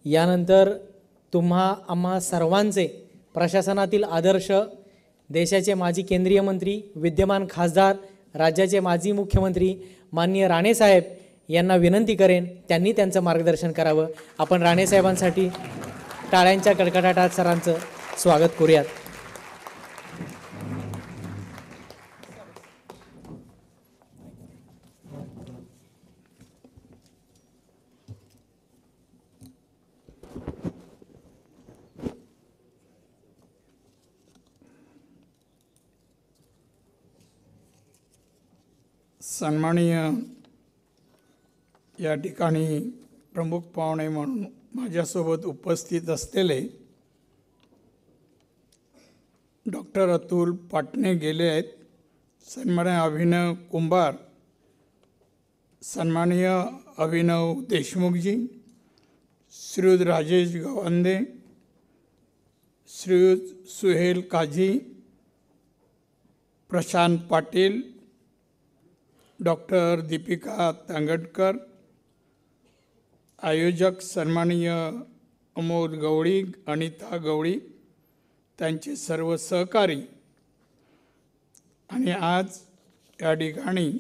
यानंतर आम्हा सर्वांचे प्रशासनातील आदर्श, देशाचे माजी केंद्रीय मंत्री, विद्यमान खासदार, राज्याचे माजी मुख्यमंत्री माननीय राणे साहेब यांना विनंती करेन त्यांनी त्यांचं मार्गदर्शन करावं. आपण राणे साहेबांसाठी टाळ्यांच्या कडकडाटात सरांचं स्वागत करूयात. सन्माननीय या ठिकाणी प्रमुख पाहुणे म्हणून माझ्यासोबत उपस्थित असलेले डॉक्टर अतुल पाटणे गेले आहेत, सन्माननीय अभिनव कुंभार, सन्माननीय अभिनव देशमुखजी, श्रीयुत राजेश गवांदे, श्रीयुत सुहेल काझी, प्रशांत पाटील, डॉक्टर दीपिका तांगडकर, आयोजक सन्माननीय अमोल गवळी, अनिता गवळी, त्यांचे सर्व सहकारी, आणि आज या ठिकाणी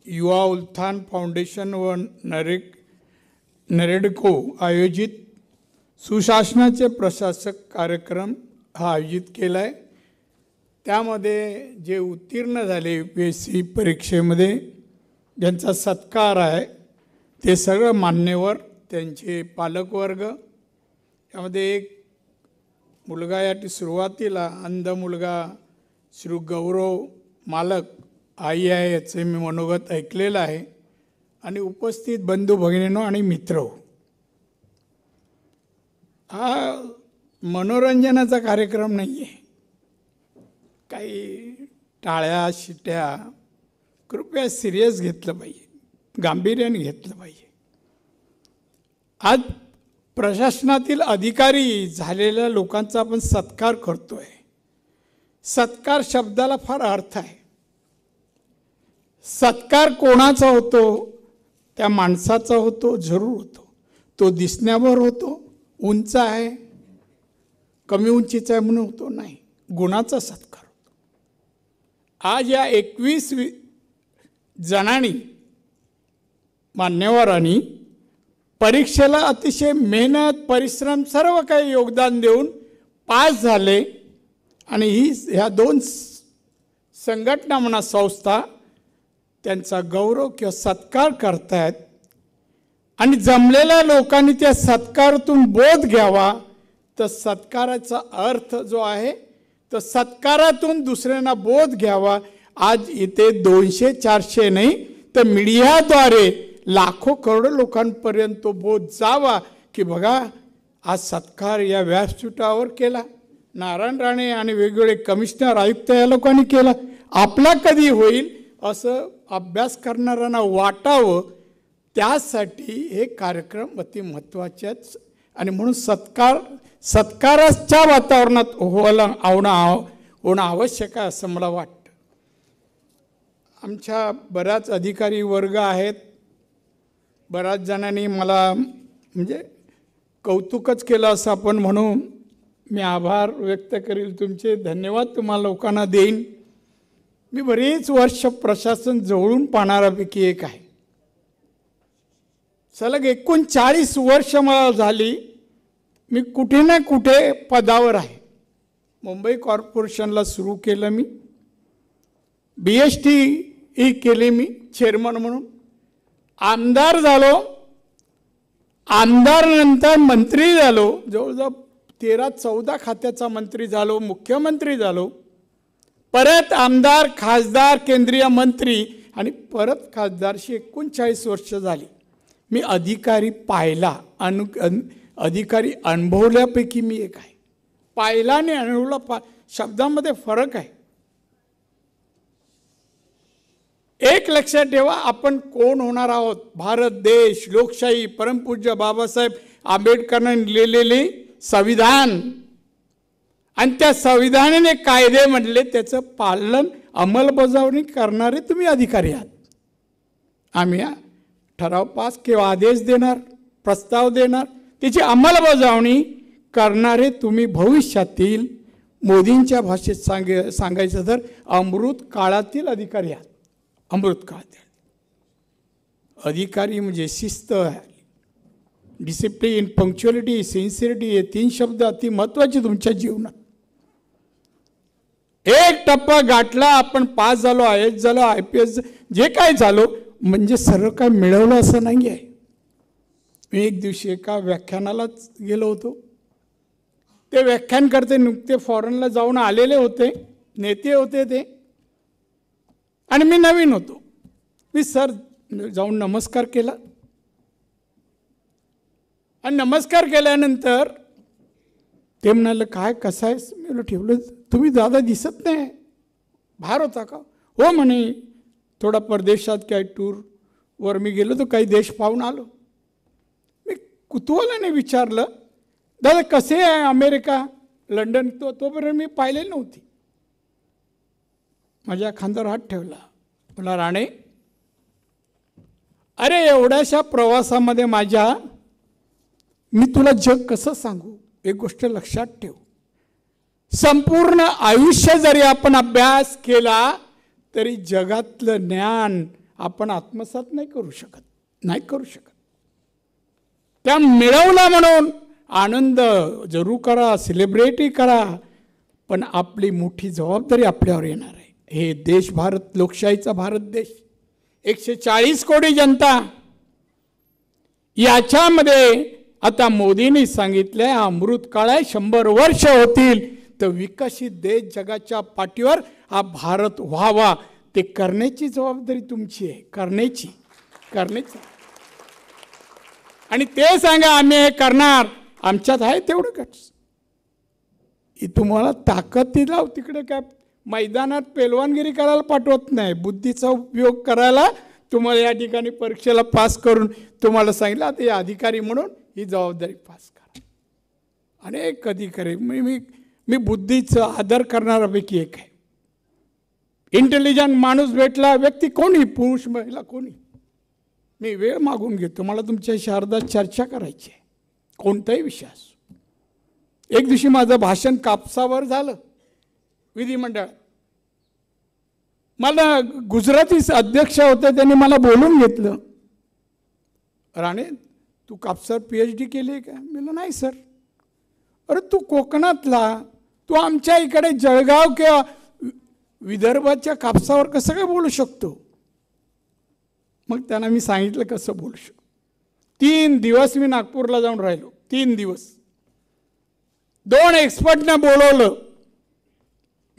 युवा उत्थान फाउंडेशन व नरेडको आयोजित सुशासनाचे प्रशासक कार्यक्रम हा आयोजित केला आहे. त्यामध्ये जे उत्तीर्ण झाले UPSC परीक्षेमध्ये ज्यांचा सत्कार आहे ते सगळं मान्यवर, त्यांचे पालकवर्ग, यामध्ये एक मुलगा या सुरुवातीला अंध मुलगा श्री गौरव मालक आई आहे याचे मी मनोगत ऐकलेलं आहे, आणि उपस्थित बंधू भगिनींनो आणि मित्र, हा मनोरंजनाचा कार्यक्रम नाही आहे, काही टाळ्या शिट्या, कृपया सिरियस घेतलं पाहिजे, गांभीर्याने घेतलं पाहिजे. आज प्रशासनातील अधिकारी झालेल्या लोकांचा आपण सत्कार करतोय. सत्कार शब्दाला फार अर्थ आहे. सत्कार कोणाचा होतो? त्या माणसाचा होतो, जरूर होतो. तो दिसण्यावर होतो, उंच आहे, कमी उंचीचा आहे म्हणून होतो, नाही, गुणाचा सत्कार होतो. आज या 21 जणांनी मान्यवरांनी परीक्षेला अतिशय मेहनत, परिश्रम, सर्व काही योगदान देऊन पास झाले, आणि ह्या 2 संघटना म्हणा, संस्था, त्यांचा गौरव किंवा सत्कार करतायत. आणि जमलेल्या लोकांनी त्या सत्कारातून बोध घ्यावा. तर सत्काराचा अर्थ जो आहे, तर सत्कारातून दुसऱ्यांना बोध घ्यावा. आज इथे 200-400 नाही तर मीडियाद्वारे लाखो करोडो लोकांपर्यंत तो बोध जावा की बघा आज सत्कार या व्यासपीठावर केला, नारायण राणे आणि वेगवेगळे कमिशनर, आयुक्त या लोकांनी केला, आपला कधी होईल असं अभ्यास करणाऱ्यांना वाटावं. त्यासाठी हे कार्यक्रम अति महत्त्वाचे आहेत. आणि म्हणून सत्काराच्या वातावरणात होणं आवश्यक आहे असं मला वाटतं. आमच्या बऱ्याच अधिकारी वर्ग आहेत, बऱ्याच जणांनी मला म्हणजे कौतुकच केलं असं आपण म्हणून मी आभार व्यक्त करेल तुमचे, धन्यवाद तुम्हाला लोकांना देईन. मी बरीच वर्ष प्रशासन जवळून पाहणाऱ्यापैकी एक आहे. सलग 39 वर्ष मला झाली मी कुठे ना कुठे पदावर आहे. मुंबई कॉर्पोरेशनला सुरू केलं मी, BST ही केली मी चेअरमन म्हणून, आमदार झालो, आमदारनंतर मंत्री झालो, जवळजवळ 13-14 खात्याचा मंत्री झालो, मुख्यमंत्री झालो, परत आमदार, खासदार, केंद्रीय मंत्री, आणि परत खासदारशी 39 वर्ष झाली. मी अधिकारी पाहिला, अधिकारी अनुभवल्यापैकी मी एक आहे. पाहिला आणि अनुभवला शब्दामध्ये फरक आहे. एक लक्षात ठेवा, आपण कोण होणार आहोत. भारत देश, लोकशाही, परमपूज्य बाबासाहेब आंबेडकरांनी लिहिलेले संविधान, आणि त्या संविधानाने कायदे म्हणले, त्याचं पालन अंमलबजावणी करणारे तुम्ही अधिकारी आहात. आम्ही ठराव पास किंवा आदेश देणार, प्रस्ताव देणार, त्याची अंमलबजावणी करणारे तुम्ही भविष्यातील मोदींच्या भाषेत सांगायचं तर अमृत काळातील अधिकारी आहात. अमृत काळातील अधिकारी म्हणजे शिस्त, डिसिप्लिन, पंक्च्युअलिटी, सिन्सिरिटी हे 3 शब्द अति महत्त्वाचे तुमच्या जीवनात. एक टप्पा गाठला, आपण पास झालो, IAS झालो, IPS जे काय झालो म्हणजे सर्व काय मिळवलं असं नाही आहे. मी एक दिवशी एका व्याख्यानालाच गेलो होतो. ते व्याख्यानकर्ते नुकते फॉरेनला जाऊन आलेले होते, नेते होते ते, आणि मी नवीन होतो. मी सर जाऊन नमस्कार केला आणि नमस्कार केल्यानंतर ते म्हणाले काय कसं आहेस. मी म्हटलं ठेवलं, तुम्ही दादा दिसत नाही, बाहेर होता का. हो म्हणे थोडा परदेशात काही टूरवर मी गेलो तो काही देश पाहून आलो. मी कुतूहलाने विचारलं दादा कसे आहे अमेरिका, लंडन. तोपर्यंत मी पाहिलेली नव्हती. माझ्या खांद्यावर हात ठेवला, मला राणे अरे एवढ्याशा प्रवासामध्ये माझ्या मी तुला जग कसं सांगू. एक गोष्ट लक्षात ठेव, संपूर्ण आयुष्य जरी आपण अभ्यास केला तरी जगातलं ज्ञान आपण आत्मसात नाही करू शकत. त्या मिळवला म्हणून आनंद जरूर करा, सेलिब्रेटही करा, पण आपली मोठी जबाबदारी आपल्यावर येणार आहे. हे देश भारत, लोकशाहीचा भारत देश, 140 कोटी जनता, याच्यामध्ये आता मोदींनी सांगितलंय अमृत काळ आहे, 100 वर्ष होतील तर विकसित देश जगाच्या पाठीवर हा भारत व्हावा. ते करण्याची जबाबदारी तुमची आहे, करण्याची. आणि ते सांगा आम्ही हे करणार, आमच्यात आहे तेवढं गट्स. तुम्हाला ताकद दिला तिकडे काय मैदानात पेलवानगिरी करायला पाठवत नाही, बुद्धीचा उपयोग करायला. तुम्हाला या ठिकाणी परीक्षेला पास करून तुम्हाला सांगितलं आता या अधिकारी म्हणून ही जबाबदारी पास करा. अनेक अधिकारी मी बुद्धीचा आदर करणाऱ्यापैकी एक आहे. इंटेलिजंट माणूस भेटला, व्यक्ती कोणी, पुरुष महिला कोणी, मी वेळ मागून घेतो, मला तुमच्याशी अर्धा चर्चा करायची आहे, कोणताही विषय असो. एक दिवशी माझं भाषण कापसावर झालं विधिमंडळात. मला गुजराती अध्यक्ष होते, त्यांनी मला बोलून घेतलं, राणे तू कापसावर PhD केली आहे का. मी म्हटलं नाही सर. अरे तू कोकणातला, तू आमच्या इकडे जळगाव किंवा विदर्भाच्या कापसावर कसं काय बोलू शकतो. मग त्यांना मी सांगितलं कसं बोलू शकतो. 3 दिवस मी नागपूरला जाऊन राहिलो, 3 दिवस. 2 एक्सपर्टना बोलवलं.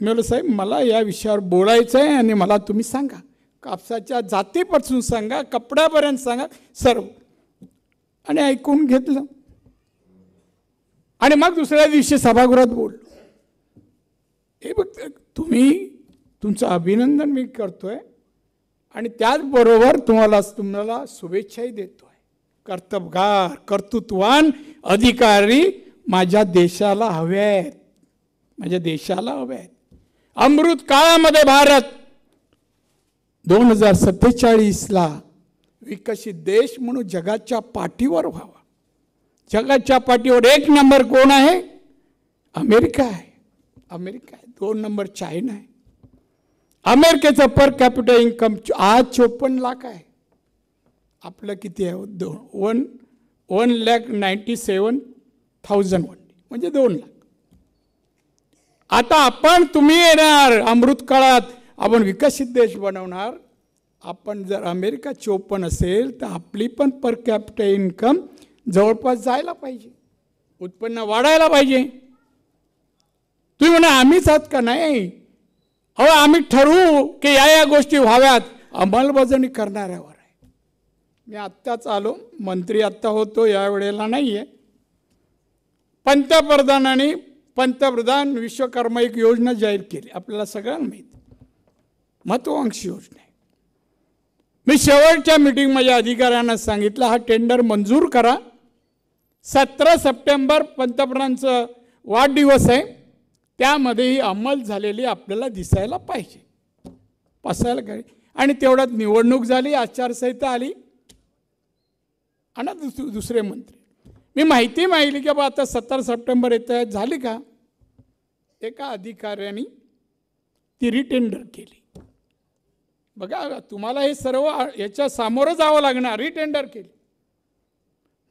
मी म्हटलं साहेब मला या विषयावर बोलायचं आहे आणि मला तुम्ही सांगा, कापसाच्या जातीपासून सांगा, कपड्यापर्यंत सांगा सर्व. आणि ऐकून घेतलं आणि मग दुसऱ्या दिवशी सभागृहात बोललो. हे बघ तुमचं अभिनंदन मी करतोय आणि त्याचबरोबर तुम्हाला शुभेच्छाही देतोय. कर्तबगार, कर्तृत्ववान अधिकारी माझ्या देशाला हवे आहेत, माझ्या देशाला हवे आहेत. अमृत काळामध्ये भारत 2047ला विकसित देश म्हणून जगाच्या पाठीवर व्हावा. जगाच्या पाठीवर 1 नंबर कोण आहे. अमेरिका आहे. 2 नंबर चायना आहे. अमेरिकेचं पर कॅपिटल इन्कम आज 54 लाख आहे. आपलं किती आहे. 1,97,000 म्हणजे 2 लाख. आता तुम्ही येणार अमृत काळात, आपण विकसित देश बनवणार. आपण जर अमेरिका 54 असेल तर आपली पण पर कॅपिटल इन्कम जवळपास जायला पाहिजे, उत्पन्न वाढायला पाहिजे. तुम्ही म्हणा आम्हीच आहात का. नाही, अहो आम्ही ठरवू की या गोष्टी व्हाव्यात, अंमलबजावणी करणाऱ्यावर आहे. मी आत्ताच आलो, मंत्री आत्ता होतो, यावेळेला नाही आहे. पंतप्रधान विश्वकर्मा एक योजना जाहीर केली, आपल्याला सगळ्यांना माहीत, महत्त्वाकांक्षी योजना आहे. मी शेवटच्या मीटिंगमध्ये अधिकाऱ्यांना सांगितलं हा टेंडर मंजूर करा. 17 सप्टेंबर पंतप्रधानांचं वाढदिवस आहे, त्यामध्ये ही अंमल झालेली आपल्याला दिसायला पाहिजे, पासायला काय. आणि तेवढ्यात निवडणूक झाली, आचारसंहिता आली आणि दुसरे मंत्री. मी माहिती मागितली की बा आता 17 सप्टेंबर येत आहे, झाली का? एका अधिकाऱ्याने ती रिटेंडर केली. बघा तुम्हाला हे सर्व याच्या सामोरं जावं लागणार. रिटेंडर केली.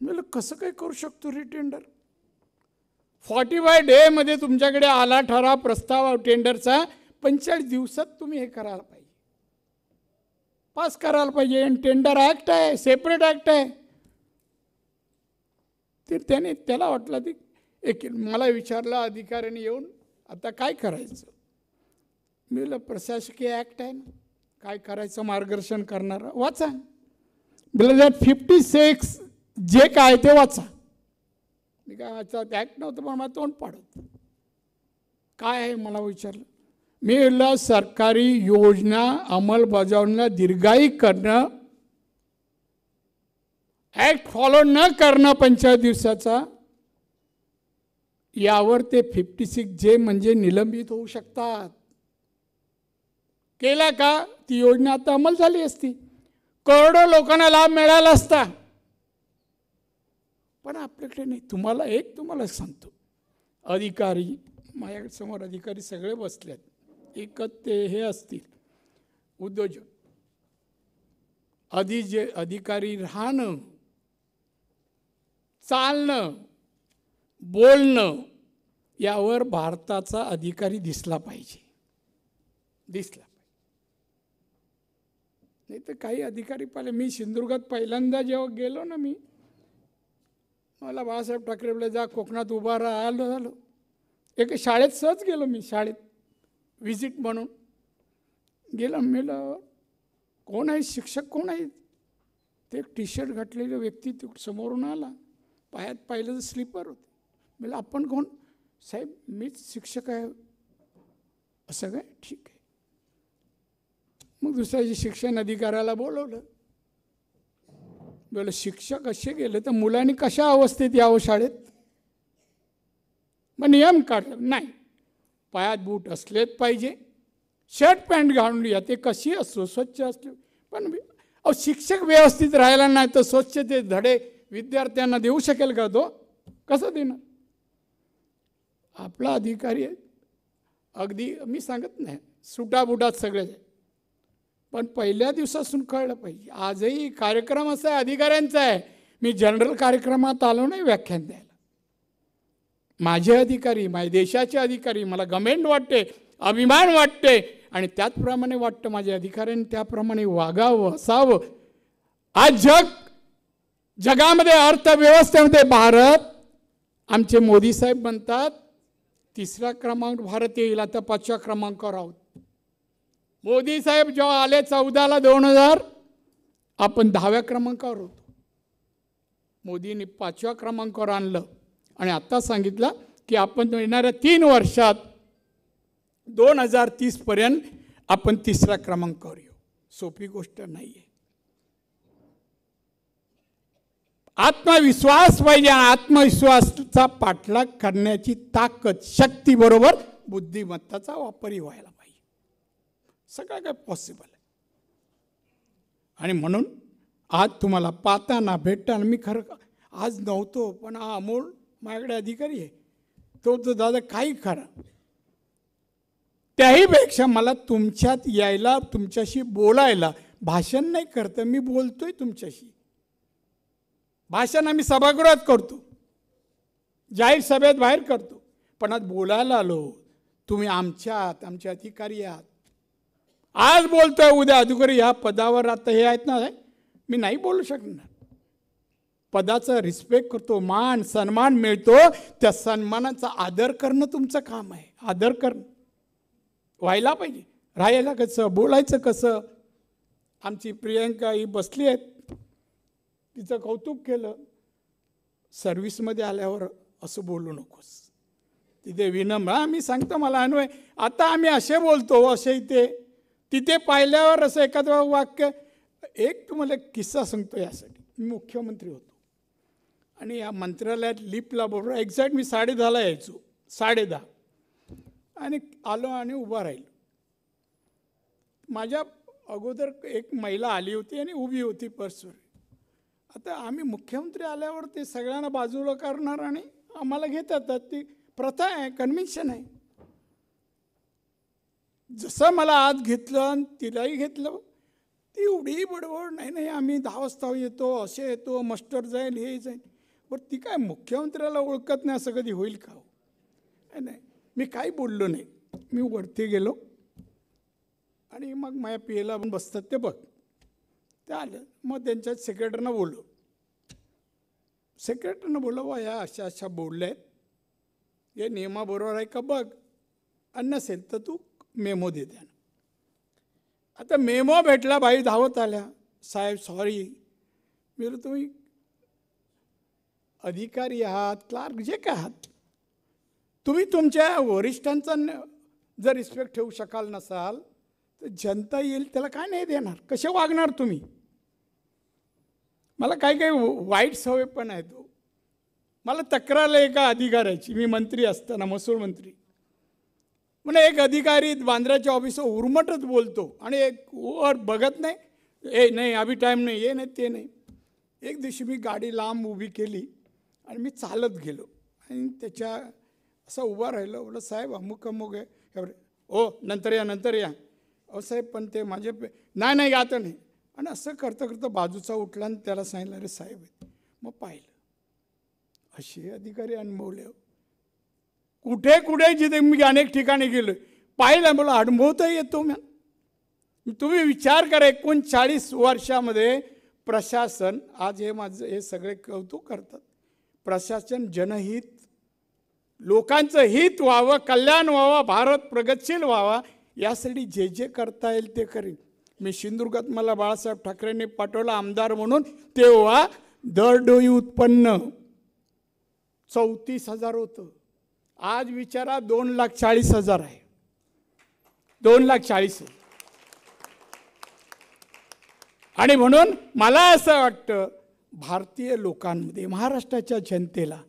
मी कसं काय करू शकतो रिटेंडर? 45 डेमध्ये तुमच्याकडे आला ठराव प्रस्ताव टेंडरचा, 45 दिवसात तुम्ही हे करायला पाहिजे, पास करायला पाहिजे. आणि टेंडर ॲक्ट आहे, सेपरेट ॲक्ट आहे. ते त्याला वाटलं ते एक मला विचारलं अधिकाऱ्याने येऊन, आता काय करायचं? मी म्हटलं प्रशासकीय ॲक्ट आहे ना, काय करायचं मार्गदर्शन करणारं वाचा. बिल 56 जे काय ते वाचा. मी काय वाचत ॲक्ट नव्हतं पण मला तोंड पाडत. काय आहे मला विचारलं. मी म्हटलं सरकारी योजना अंमलबजावणीला दिरंगाई करणं, ॲक्ट फॉलो न करणं 45 दिवसाचा, यावर ते 56 जे म्हणजे निलंबित होऊ शकतात. केला का ती योजना आता अंमल झाली असती, करोडो लोकांना लाभ मिळाला असता. पण आपल्याकडे नाही. तुम्हाला सांगतो, अधिकारी माझ्या समोर अधिकारी सगळे बसलेत, एकच ते हे असतील उद्योजक. जे अधिकारी राहणं, चालणं, बोलणं यावर भारताचा अधिकारी दिसला पाहिजे. नाही तर काही अधिकारी पाहिले. मी सिंधुदुर्गात पहिल्यांदा जेव्हा गेलो ना, मला बाळासाहेब ठाकरे बोलले जा कोकणात उभा राहा. आलो. एका शाळेत सहज गेलो मी, शाळेत व्हिजिट म्हणून गेलो. मेलं कोण आहे शिक्षक, कोण आहे ते? टी शर्ट घातलेलं व्यक्ती समोरून आला. पायात पाहिलं तर स्लीपर होते. मला आपण कोण? साहेब मीच शिक्षक आहे. असं काय? ठीक आहे. मग दुसऱ्या शिक्षण अधिकाऱ्याला बोलवलं. बोल शिक्षक असे गेले तर मुलांनी कशा अवस्थेत यावं शाळेत? मग नियम काढलं, नाही पायात बूट असलेच पाहिजे, शर्ट पॅन्ट घालून या, ते कशी असो स्वच्छ असले. पण शिक्षक व्यवस्थित राहायला नाही तर स्वच्छते धडे विद्यार्थ्यांना देऊ शकेल का? तो कसं देणार? आपला अधिकारी अगदी मी सांगत नाही सुटाबुटात सगळे, पण पहिल्या दिवसापासून कळलं पाहिजे. आजही कार्यक्रम असा आहे अधिकाऱ्यांचा आहे. मी जनरल कार्यक्रमात आलो नाही व्याख्यान द्यायला. माझे अधिकारी, माझ्या देशाचे अधिकारी, मला गमेंट वाटते, अभिमान वाटते आणि त्याचप्रमाणे वाटतं माझ्या अधिकाऱ्यांनी त्याप्रमाणे वागावं, असावं. आज जगामध्ये अर्थव्यवस्थेमध्ये भारत, आमचे मोदी साहेब म्हणतात 3रा क्रमांक भारत येईल, आता 5व्या क्रमांकावर आहोत. मोदी साहेब जेव्हा आले 14ला 2000, आपण 10व्या क्रमांकावर होतो. मोदींनी 5व्या क्रमांकावर आणलं आणि आता सांगितलं की आपण येणाऱ्या 3 वर्षात 2030 पर्यंत आपण 3ऱ्या क्रमांकावर येऊ. सोपी गोष्ट नाही आहे. आत्मविश्वास पाहिजे. आत्मविश्वासाचा पाठलाग करण्याची ताकद, शक्ती बरोबर बुद्धिमत्ताचा वापरही व्हायला पाहिजे. सगळं काय पॉसिबल आहे. आणि म्हणून आज तुम्हाला पाहताना भेटताना मी खरं आज नव्हतो, पण हा अमोल माझ्याकडे अधिकारी आहे, तो दादा काही खरं. त्याहीपेक्षा मला तुमच्यात यायला, तुमच्याशी बोलायला, भाषण नाही करतं मी, बोलतोय तुमच्याशी. भाषण आम्ही सभागृहात करतो, जाहीर सभेत बाहेर करतो, पण आज बोलायला आलो. तुम्ही आमच्यात, आमचे अधिकारी आहात. आज बोलतोय, उद्या अधिकारी ह्या पदावर आता हे आहेत ना, मी नाही बोलू शकणार. पदाचा रिस्पेक्ट करतो, मान सन्मान मिळतो, त्या सन्मानाचा आदर करणं तुमचं काम आहे. आदर करणं व्हायला पाहिजे. राहायला कसं, बोलायचं कसं. आमची प्रियंका ही बसली आहेत, तिचं कौतुक केलं. सर्व्हिसमध्ये आल्यावर असं बोलू नकोस, तिथे विनम्र. मी सांगतो मला अन्वय, आता आम्ही असे बोलतो असे तिथे पाहिल्यावर असं एखादं वाक्य. एक तुम्हाला एक किस्सा सांगतो यासाठी. मी मुख्यमंत्री होतो आणि या मंत्रालयात लिफ्टला बरोबर एक्झॅक्ट मी 10:30ला यायचो, 10:30, आणि आलो आणि उभा राहिलो. माझ्या अगोदर एक महिला आली होती आणि उभी होती पर्सवर, आता आम्ही मुख्यमंत्री आल्यावर ते सगळ्यांना बाजूला करणार आणि आम्हाला घेतात. ती प्रथा आहे, कन्व्हेन्शन आहे. जसं मला आज घेतलं आणि तिलाही घेतलं, ती एवढी बडबड नाही नाही आम्ही 10 वाजता येतो, असे येतो, मस्टर जाईल, हे जाईल. बरं ती काय मुख्यमंत्र्याला ओळखत नाही असं कधी होईल का? नाही, मी काही बोललो नाही. मी वरती गेलो आणि मग माझ्या पियला बसतात ते बघ, ते आलं. मग त्यांच्या सेक्रेटरीनं बोललो. सेक्रेटरीनं बोललो, वा या अशा अशा बोलल्या आहेत, हे नियमाबरोबर आहे का बघ, आणि नसेल तर तू मेमो दे त्यांना. आता मेमो भेटला, बाई धावत आल्या, साहेब सॉरी. मी बोललो तुम्ही अधिकारी आहात, क्लार्क जे काय आहात, तुम्ही तुमच्या वरिष्ठांचा जर रिस्पेक्ट ठेवू शकाल नसाल तर जनता येईल त्याला काय नाही देणार, कसे वागणार तुम्ही? मला काही काही वाईट सवय पण आहे. तो मला तक्रार आहे एका अधिकाऱ्याची, मी मंत्री असताना, महसूल मंत्री. म्हणजे एक अधिकारी बांद्र्याच्या ऑफिसवर उर्मटच बोलतो आणि एक वर बघत नाही, ए नाही अभि टाईम नाही, ये नाही ते नाही. एक दिवशी मी गाडी लांब उभी केली आणि मी चालत गेलो आणि त्याच्या असं उभा राहिलो. बोला साहेब अमुक अमुक आहे, ओ नंतर या नंतर या. अहो साहेब पण ते माझे नाही नाही आता नाही. आणि असं करता करता बाजूचा उठला आणि त्याला सांगितलं अरे साहेब आहेत. मग पाहिलं असे अधिकारी अनुभवले. कुठे कुठे जिथे मी अनेक ठिकाणी गेलो पाहिलं, मला अनुभवता येतो. तुम्ही विचार करा 39 वर्षामध्ये प्रशासन, आज हे माझं हे सगळे कौतुक करतात, प्रशासन जनहित, लोकांचं हित व्हावं, कल्याण व्हावं, भारत प्रगतशील व्हावा यासाठी जे जे करता येईल ते करीन. मी सिंधुदुर्गात मला बाळासाहेब ठाकरेंनी पाठवलं आमदार म्हणून, तेव्हा दरडोई उत्पन्न 34,000 होतं. आज विचारा 2,40,000 आहे. 2,40,000. आणि म्हणून मला असं वाटतं भारतीय लोकांमध्ये, महाराष्ट्राच्या जनतेला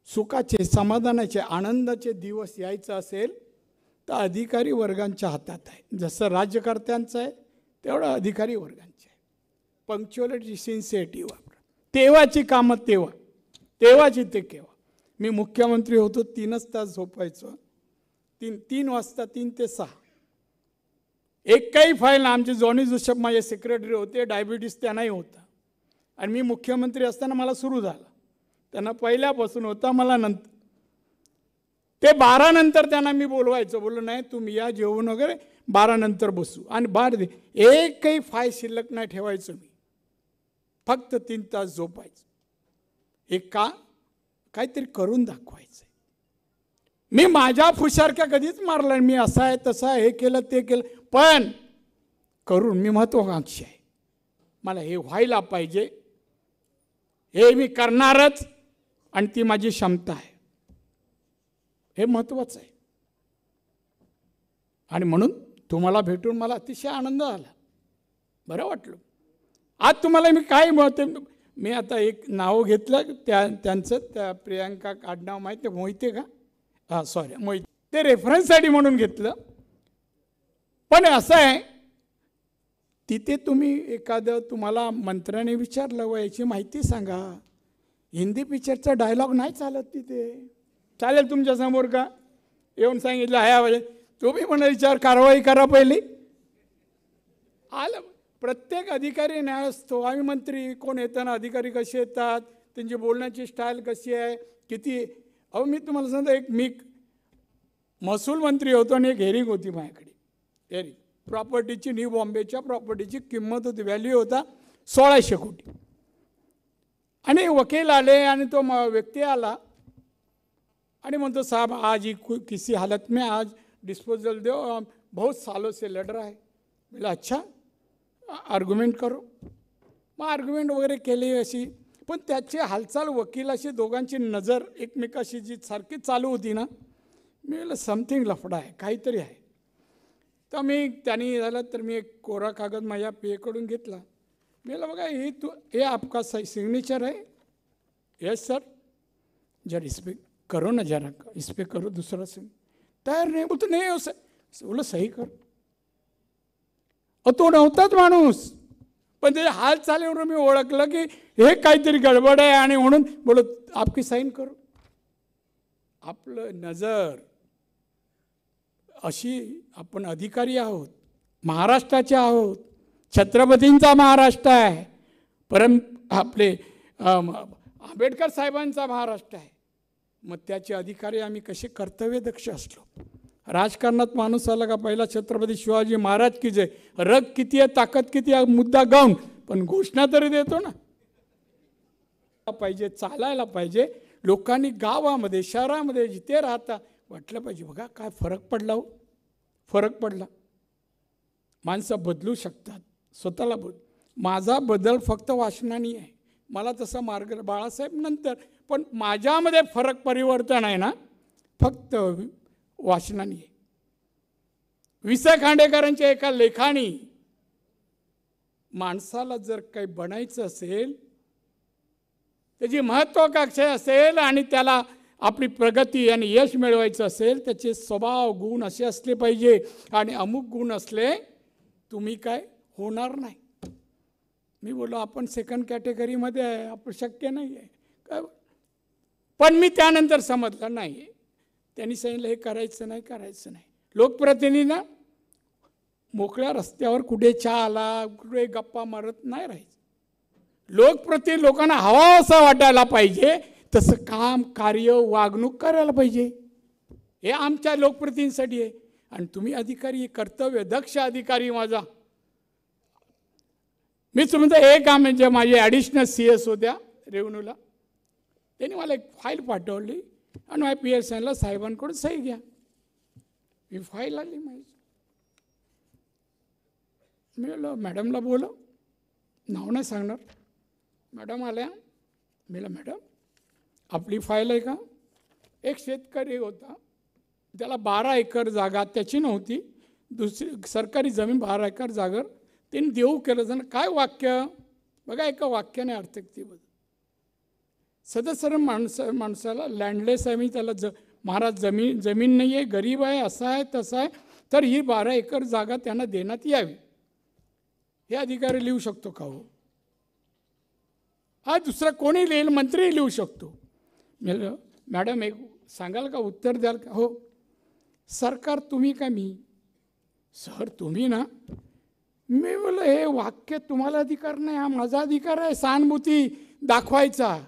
सुखाचे, समाधानाचे, आनंदाचे दिवस यायचं असेल तर अधिकारी वर्गांच्या हातात आहे. जसं राज्यकर्त्यांचं आहे तेवढं अधिकारी वर्गांचं आहे. पंक्च्युअलिटी, सिन्सिअरिटी वापरा. तेव्हाची कामं तेव्हाची ते केव्हा. मी मुख्यमंत्री होतो 3च तास झोपायचो. 3 वाजता 3 ते 6. एक काही फाईल, आमचे जॉनी जोसेफ माझे सेक्रेटरी होते, डायबिटीस त्यांनाही होता. आणि मी मुख्यमंत्री असताना मला सुरू झाला, त्यांना पहिल्यापासून होता, मला नंतर. ते 12 नंतर त्यांना मी बोलवायचं, बोललो नाही तुम्ही या जेवण वगैरे 12 नंतर बसू. आणि 12 एक काही फाईल शिल्लक नाही ठेवायचं मी, फक्त 3 तास झोपायचं. हे का? काहीतरी करून दाखवायचं. मी माझ्या फुशारक्या कधीच मारला नाही, मी असा आहे तसा आहे, हे केलं ते केलं, पण करून मी महत्त्वाकांक्षी आहे. मला हे व्हायला पाहिजे, हे मी करणारच, आणि ती माझी क्षमता आहे. हे महत्त्वाचं आहे. आणि म्हणून तुम्हाला भेटून मला अतिशय आनंद झाला, बरं वाटलं. आज तुम्हाला मी काय मी आता एक नाव घेतलं त्यांचं, त्या प्रियांका आडनाव माहिती आहे, मोहिते का? हां सॉरी मोहिते. ते रेफरन्ससाठी म्हणून घेतलं. पण असं आहे तिथे तुम्ही एखादं तुम्हाला मंत्र्याने विचारलं व याची माहिती सांगा, हिंदी पिक्चरचा डायलॉग नाही चालत तिथे. चालेल तुमच्यासमोर का येऊन सांगितलं ह्या तुम्ही पण विचार कारवाई करा पहिली. आलं प्रत्येक अधिकारी न्याय असतो. आम्ही मंत्री कोण येताना अधिकारी कसे येतात, त्यांची बोलण्याची स्टाईल कशी आहे, किती. अहो मी तुम्हाला सांगतो, मी महसूल मंत्री होतो आणि एक हेरिंग होती माझ्याकडे. हेरिंग प्रॉपर्टीची, न्यू बॉम्बेच्या प्रॉपर्टीची किंमत होती, व्हॅल्यू होता 1,600 कोटी. आणि वकील आले आणि तो व्यक्ती आला आणि म्हणतो साहब आज ही किसी हालत में आज डिस्पोजल दो, बहुत सालों से लड़ रहा है. बोला अच्छा आर्ग्युमेंट करो. मग आर्ग्युमेंट वगैरे केली अशी. पण त्याची हालचाल वकिलाशी दोघांची नजर एकमेकाशी जी सारखी चालू होती ना, मी म्हटलं समथिंग लफडा आहे, काहीतरी आहे. तर मी त्यांनी झालं तर मी एक कोरा कागद माझ्या पेकडून घेतला. मी म्हटलं बघा हे आपका सिग्नेचर है. Yes sir. जरा इस पे करो ना, जरा इस पे करो. दूसरा सिग्नेचर तयार नाही. बोलतो नाही बोललं सही कर. तो नव्हताच माणूस, पण ते हालचालीवरून मी ओळखलं की हे काहीतरी गडबड आहे, आणि म्हणून बोलो आपकी साईन करू. आपलं नजर अशी, आपण अधिकारी आहोत, महाराष्ट्राचे आहोत, छत्रपतींचा महाराष्ट्र आहे, आपले आंबेडकर साहेबांचा महाराष्ट्र आहे. मग त्याचे अधिकारी आम्ही कसे कर्तव्यदक्ष असलो. राजकारणात माणूस आला का पहिला छत्रपती शिवाजी महाराज की जय, रग किती आहे, ताकद किती आहे, मुद्दा गाऊन, पण घोषणा तरी देतो ना. पाहिजे, चालायला पाहिजे. लोकांनी गावामध्ये, शहरामध्ये जिथे राहता वाटलं पाहिजे, बघा काय फरक पडला हो, फरक पडला. माणसं बदलू शकतात, स्वतःला माझा बदल फक्त वाचनाने आहे. मला तसा मार्ग बाळासाहेब नंतर, पण माझ्यामध्ये फरक परिवर्तन आहे ना फक्त वाचनाने आहे. वि स खांडेकरांच्या एका लेखाने माणसाला जर काही बनायचं असेल, त्याची महत्त्वाकांक्षा असेल आणि त्याला आपली प्रगती आणि यश मिळवायचं असेल, त्याचे स्वभाव गुण असे असले पाहिजे, आणि अमुक गुण असले तुम्ही काय होणार नाही. मी बोललो आपण सेकंड कॅटेगरीमध्ये आहे, आपण शक्य नाही आहे काय. पण मी त्यानंतर समजलं नाही, त्यांनी सांगितलं हे करायचं नाही, करायचं नाही. लोकप्रतिनिधींना मोकळ्या रस्त्यावर कुठे चहा आला, कुठे गप्पा मारत नाही राहायचं. लोकप्रतिनिधी लोकांना हवा असं वाटायला पाहिजे तसं काम, कार्य, वागणूक करायला पाहिजे. हे आमच्या लोकप्रतिनिधींसाठी आहे. आणि तुम्ही अधिकारी, कर्तव्य दक्ष अधिकारी माझा. मी तुमचं एक काम म्हणजे माझे ॲडिशनल CS होत्या रेव्हन्यूला, त्यांनी मला एक फाईल पाठवली आणि माझ्या PSNला साहेबांकडून सही घ्या. मी फाईल आली माझी. मी बोललो मॅडमला बोलव, नाव नाही सांगणार. मॅडम आल्या. मी बोललो मॅडम आपली फाईल आहे का. एक शेतकरी होता, त्याला 12 एकर जागा त्याची नव्हती, दुसरी सरकारी जमीन 12 एकर जागर त्यांनी देऊ केलं. जण काय वाक्य बघा, एका वाक्याने अर्थक्ती सदस्य माणसाला लँडलेस आहे, मी त्याला महाराज जमीन नाही आहे, गरीब आहे, असं आहे तसं आहे, तर ही 12 एकर जागा त्यांना देण्यात यावी. हे अधिकारी लिहू शकतो का हो. हा दुसरा कोणी लिहिल, मंत्री लिहू शकतो. मॅडम एक सांगाल का, उत्तर द्याल का. हो. सरकार तुम्ही का मी. सर तुम्ही ना. मी बोललो हे वाक्य तुम्हाला अधिकार नाही, हा माझा अधिकार आहे सहानुभूती दाखवायचा.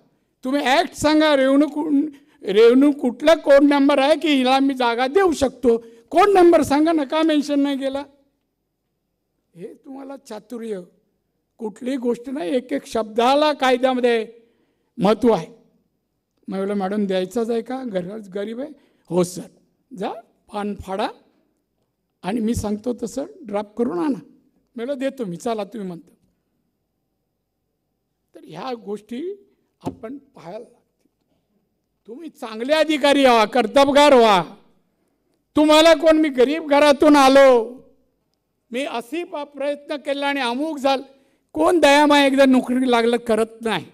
तुम्ही ॲक्ट सांगा, रेव्हन्यू कुठला कोड नंबर आहे की हिला मी जागा देऊ शकतो, कोड नंबर सांगा ना, का मेन्शन नाही केला. हे तुम्हाला चातुर्य. कुठलीही गोष्ट नाही, एक एक शब्दाला कायद्यामध्ये महत्त्व आहे. मग बोला मॅडम द्यायचाच आहे का, गरीब आहे. हो सर, जा पान फाडा आणि मी सांगतो तसं ड्राफ्ट करून आणा. मला देतो मी, चला तुम्ही म्हणता. तर ह्या गोष्टी आपण पाहायला लागतील. तुम्ही चांगले अधिकारी व्हा, कर्तबगार व्हा. तुम्हाला कोण, मी गरीब घरातून आलो, मी अशी प्रयत्न केला आणि अमुक झालं, कोण दयामाय एकदा नोकरी लागलं करत नाही,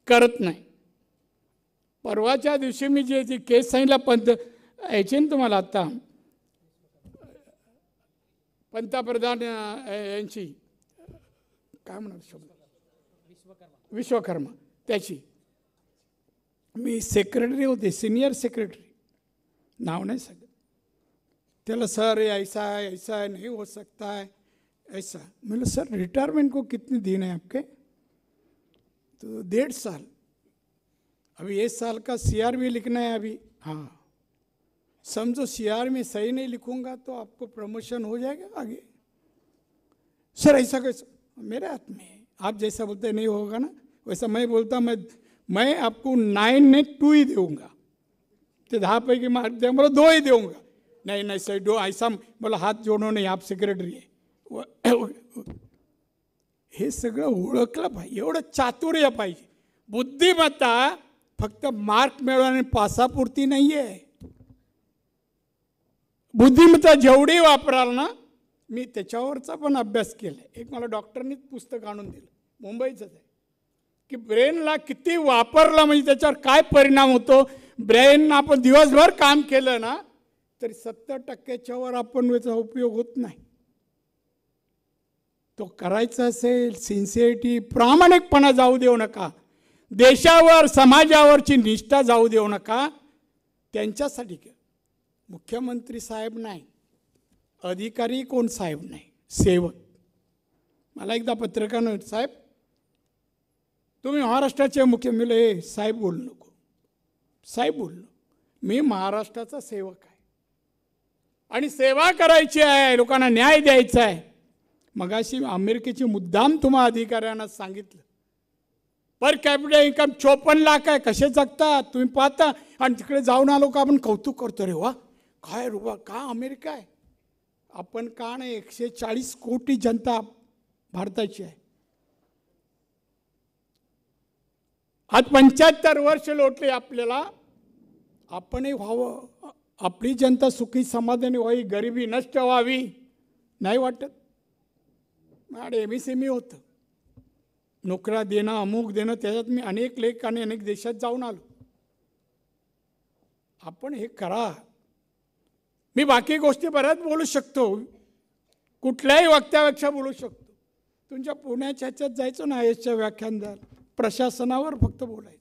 करत नाही. परवाच्या दिवशी मी जे केस सांगितला यायचे ना तुम्हाला, आता पंतप्रधान यांची काय म्हणणार शब्द, विश्वकर्मा, त्याची मी सेक्रेटरी होते, सिनियर सेक्रेटरी, नाव नाही सांगत. त्याला सर ऐसा है ऐसा है, नहीं हो सकता है ऐसा. मतलब सर रिटायरमेंट को कितने दिन है आपके. तो 1.5 साल. अभी 1 साल का CR भी लिखना है अभी. हाँ समझो CR में सही नहीं लिखूंगा तो आपको प्रमोशन हो जाएगा आगे. सर ऐसा कैसा, मेरे हाथ में है, आप जैसा बोलते नहीं होगा ना वैसा मैं बोलता. मैं आपको 9 ने 2 ही दूंगा, तो 10 पैकी मार्क दे, बोला 2 ही दूंगा. नहीं नहीं सही 2 ऐसा, बोला हात जोडो नाही, आप सेक्रेटरी आहे. हे सगळं ओळखलं पाहिजे, एवढं चातुर्य पाहिजे. बुद्धिमत्ता फक्त मार्क मिळवणे पासापुरती नाही आहे. बुद्धिमत्ता जेवढी वापराल ना, मी त्याच्यावरचा पण अभ्यास केला. एक मला डॉक्टरनीच पुस्तक आणून दिलं, मुंबईचंच आहे, की ब्रेनला किती वापरला म्हणजे त्याच्यावर काय परिणाम होतो. ब्रेन आपण दिवसभर काम केलं ना तरी 70% वर आपण याचा उपयोग होत नाही. तो करायचा असेल, सिन्सिअरिटी, प्रामाणिकपणा जाऊ देऊ नका, देशावर समाजावरची निष्ठा जाऊ देऊ नका. त्यांच्यासाठी मुख्यमंत्री साहेब नाही, अधिकारी कोण साहेब नाही, सेवक. मला एकदा पत्रकारानं, साहेब तुम्ही महाराष्ट्राचे मुख्यमंत्री, साहेब बोलू नको, साहेब बोललो, मी महाराष्ट्राचा सेवक आहे आणि सेवा करायची आहे, लोकांना न्याय द्यायचा आहे. मगाशी अमेरिकेची मुद्दाम तुम्हा अधिकाऱ्यांना सांगितलं, पर कॅपिटल इन्कम 54 लाख आहे, कसे जगतात तुम्ही पाहता. आणि तिकडे जाऊन आलो का आपण कौतुक करतो, रे वा काय रुबा, का अमेरिका आहे. आपण का नाही, 140 कोटी जनता भारताची आहे. आज 75 वर्ष लोटले आपल्याला. आपणही व्हावं, आपली जनता सुखी समाधानी व्हावी, गरिबी नष्ट व्हावी, नाही वाटत. माझ्याकडे MSME होतं, नोकऱ्या देणं, अमुक देणं, त्याच्यात मी अनेक लेख आणि अनेक देशात जाऊन आलो. आपण हे करा. मी बाकी गोष्टी बऱ्याच बोलू शकतो, कुठल्याही वक्त्यापेक्षा बोलू शकतो. तुमच्या पुण्याच्या ह्याच्यात जायचो ना, याच्या व्याख्यानदार, प्रशासनावर फक्त बोलायचं.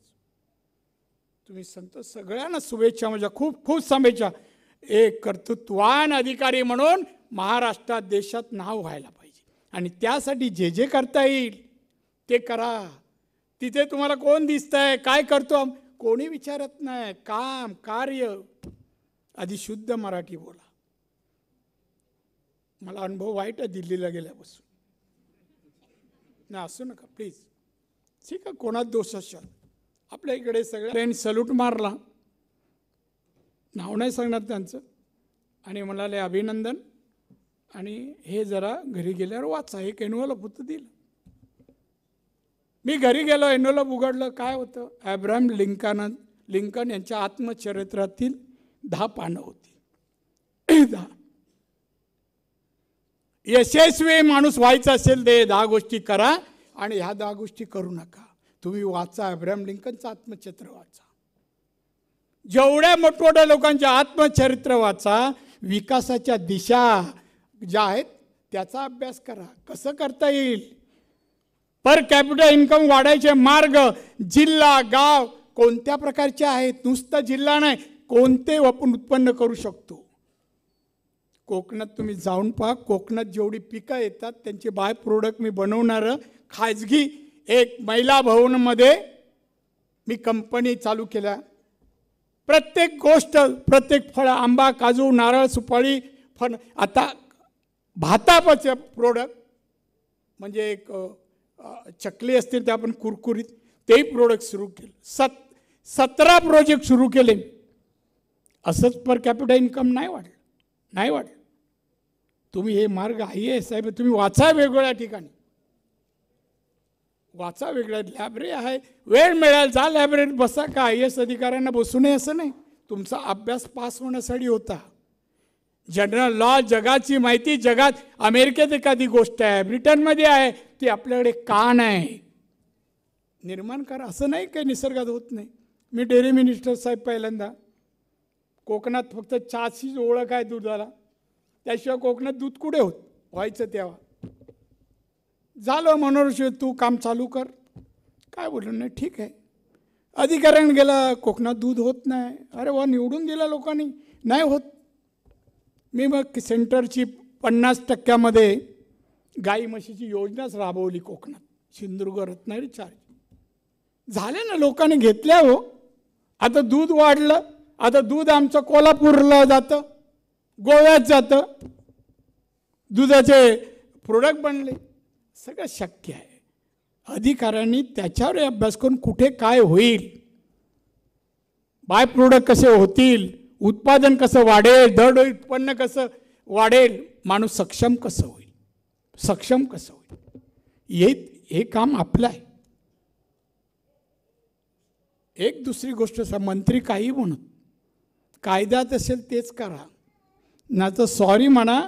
तुम्ही सांगतो सगळ्यांना शुभेच्छा, माझ्या खूप खूप शुभेच्छा. एक कर्तृत्ववान अधिकारी म्हणून महाराष्ट्रात, देशात नाव व्हायला पाहिजे. आणि त्यासाठी जे जे करता येईल ते करा. तिथे तुम्हाला कोण दिसतंय, काय करतो, कोणी विचारत नाही. काम, कार्य, आधी शुद्ध मराठी बोला. मला अनुभव वाईट आहे दिल्लीला गेल्यापासून. नाही असू नका प्लीज, ठीक आहे, कोणात दोष असेल. आपल्या इकडे सगळ्यांनी सल्यूट मारला, नाव नाही सांगणार त्यांचं, आणि म्हणाले अभिनंदन, आणि हे जरा घरी गेल्यावर वाचा. एक एन्व्हलप होतं दिलं. मी घरी गेलो, एन्व्हलप उघडलं, काय होतं, अब्राहम लिंकन यांच्या आत्मचरित्रातील 10 पानं होती. 10 यशस्वी माणूस व्हायचा असेल ते 10 गोष्टी करा, आणि ह्या 10 गोष्टी करू नका. तुम्ही वाचा, अब्राहम लिंकनचं आत्मचरित्र वाचा, जेवढ्या मोठमोठ्या लोकांच्या आत्मचरित्र वाचा. विकासाच्या दिशा ज्या आहेत त्याचा अभ्यास करा, कसं करता येईल. पर कॅपिटल इन्कम वाढायचे मार्ग, जिल्हा, गाव कोणत्या प्रकारचे आहेत, नुसतं जिल्हा नाही, कोणते आपण उत्पन्न करू शकतो. कोकणात तुम्ही जाऊन पहा, कोकणात जेवढी पिकं येतात त्यांचे बाय प्रोडक्ट मी बनवणारं खाजगी एक महिला भवनमध्ये मी कंपनी चालू केल्या. प्रत्येक गोष्ट, प्रत्येक फळ, आंबा, काजू, नारळ, सुपारी, फण, आता भातापाचे प्रोडक्ट, म्हणजे एक चकली असतील ते आपण कुरकुरीत, तेही प्रोडक्ट सुरू केले. 17 प्रोजेक्ट सुरू केले. असंच पर कॅपिटल इन्कम नाही वाढलं, नाही वाढलं. तुम्ही हे मार्ग आहे साहेब, तुम्ही वाचा वेगवेगळ्या ठिकाणी, वाचा वेगळ्या. लायब्ररी आहे, वेळ मिळाल जा लायब्ररीत बसा. का IAS अधिकाऱ्यांना बसू नये असं नाही, तुमचा अभ्यास पास होण्यासाठी होता. जनरल लॉ, जगाची माहिती, जगात अमेरिकेत एखादी गोष्ट आहे, ब्रिटनमध्ये आहे, ती आपल्याकडे का नाही, निर्माण करा. असं नाही काही निसर्गात होत नाही. मी डेअरी मिनिस्टर साहेब पहिल्यांदा, कोकणात फक्त चहाची ओळख आहे दुधाला, त्याशिवाय कोकणात दूध कुठे व्हायचं तेव्हा. झालं मनोरंजन, तू काम चालू कर. काय बोललो, नाही ठीक आहे. अधिकाऱ्याने गेला, कोकणात दूध होत नाही. अरे वा, निवडून दिला लोकांनी, नाही होत. मी मग सेंटरची 50% गाई म्हशीची योजनाच राबवली कोकणात, सिंधुदुर्ग, रत्नागिरी, 4 झाले ना, लोकांनी घेतल्या. हो, आता दूध वाढलं. आता दूध आमचं कोल्हापूरला जातं, गोव्यात जातं, दुधाचे प्रोडक्ट बनले. सगळं शक्य आहे. अधिकाऱ्यांनी त्याच्यावर अभ्यास करून कुठे काय होईल, बाय प्रोडक्ट कसे होतील, उत्पादन कसं वाढेल, दर उत्पन्न कसं वाढेल, माणूस सक्षम कसं होईल, सक्षम कसं होईल, हे काम आपलं आहे. एक दुसरी गोष्ट, मंत्री काही म्हणत, कायद्यात असेल तेच करा, ना तर सॉरी म्हणा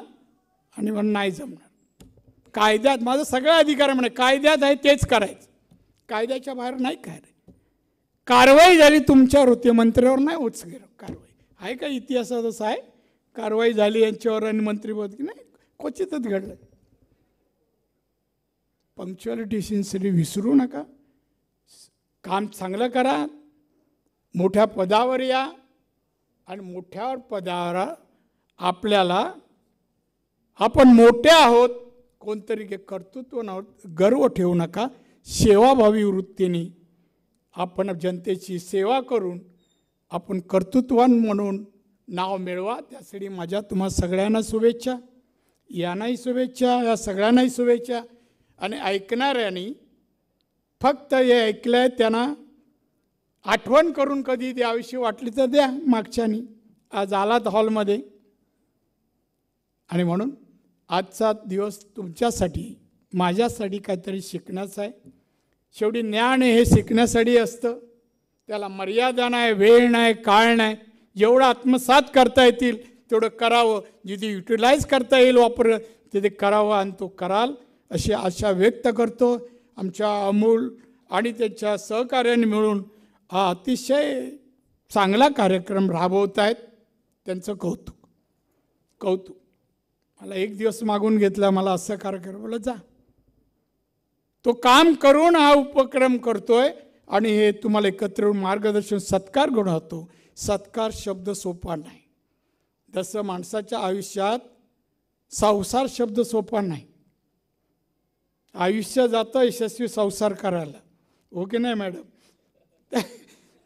आणि म्हणून नाही जमणार. कायद्यात माझं सगळं अधिकार म्हणे, कायद्यात आहे तेच करायचं, कायद्याच्या बाहेर नाही काय. कारवाई झाली तुमच्यावर होती, मंत्र्यावर नाही होत. सगळं कारवाई आहे का इतिहासात असं आहे, कारवाई झाली यांच्यावर आणि मंत्रीपद नाही, क्वचितच घडलं. पंक्च्युअलिटी सिन्सिअरली विसरू नका. काम चांगलं करा, मोठ्या पदावर या आणि मोठ्या पदावर आपल्याला आपण मोठे आहोत, कोणतरी कर्तृत्व नव्हतं गर्व ठेवू नका. सेवाभावी वृत्तीने आपण जनतेची सेवा करून आपण कर्तृत्वान म्हणून नाव मिळवा. त्यासाठी माझ्या तुम्हा सगळ्यांना शुभेच्छा, यांनाही शुभेच्छा, या सगळ्यांनाही शुभेच्छा. आणि ऐकणाऱ्यांनी फक्त हे ऐकलं आहे त्यांना आठवण करून कधी द्याविषयी वाटली तर द्या. मागच्यानी आज आलात हॉलमध्ये, आणि म्हणून आजचा दिवस तुमच्यासाठी माझ्यासाठी काहीतरी शिकण्याचं आहे. शेवटी ज्ञान हे शिकण्यासाठी असतं, त्याला मर्यादा नाही, वेळ नाही, काळ नाही. जेवढं आत्मसात करता येतील तेवढं करावं, जिथे युटिलाइज करता येईल वापर तिथे करावं, आणि तो कराल अशी आशा व्यक्त करतो. आमच्या अमूल आणि त्याच्या सहकार्याने मिळून हा अतिशय चांगला कार्यक्रम राबवत आहेत, त्यांचं कौतुक कौतुक. मला एक दिवस मागून घेतला, मला असं कार्यक्रम बोला जा. तो काम करून हा उपक्रम करतोय, आणि हे तुम्हाला एकत्र मार्गदर्शन सत्कार घेऊन होतो. सत्कार शब्द सोपा नाही, जसं माणसाच्या आयुष्यात संसार शब्द सोपा नाही. आयुष्य जातं यशस्वी संसार करायला, हो की नाही मॅडम?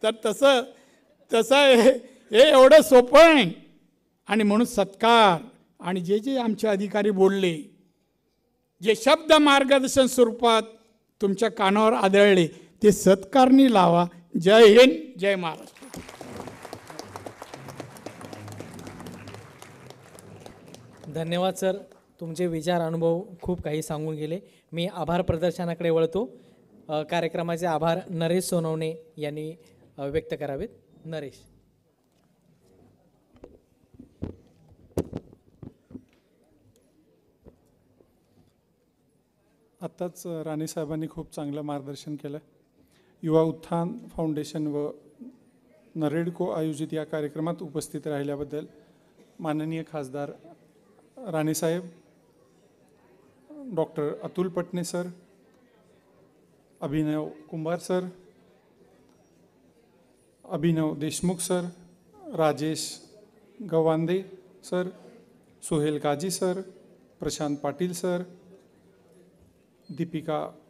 तर तसं हे एवढं सोपं नाही. आणि म्हणून सत्कार, आणि जे जे आमचे अधिकारी बोलले, जे शब्द मार्गदर्शन स्वरूपात तुमच्या कानावर आदळले, ते सत्कारणी लावा. जय हिंद, जय महाराष्ट्र. धन्यवाद सर, तुमचे विचार अनुभव खूप काही सांगून गेले. मी आभार प्रदर्शनाकडे वळतो. कार्यक्रमाचे आभार नरेश सोनवणे यांनी व्यक्त करावेत. नरेश. आत्ताच राणे साहेबांनी खूप चांगलं मार्गदर्शन केलं. युवा उत्थान फाउंडेशन व नरेडको आयोजित या कार्यक्रमात उपस्थित राहिल्याबद्दल माननीय खासदार राणेसाहेब, डॉक्टर अतुल पटणे सर, अभिनव कुंभार सर, अभिनव देशमुख सर, राजेश गवांदे सर, सोहेल काजी सर, प्रशांत पाटील सर, दीपिका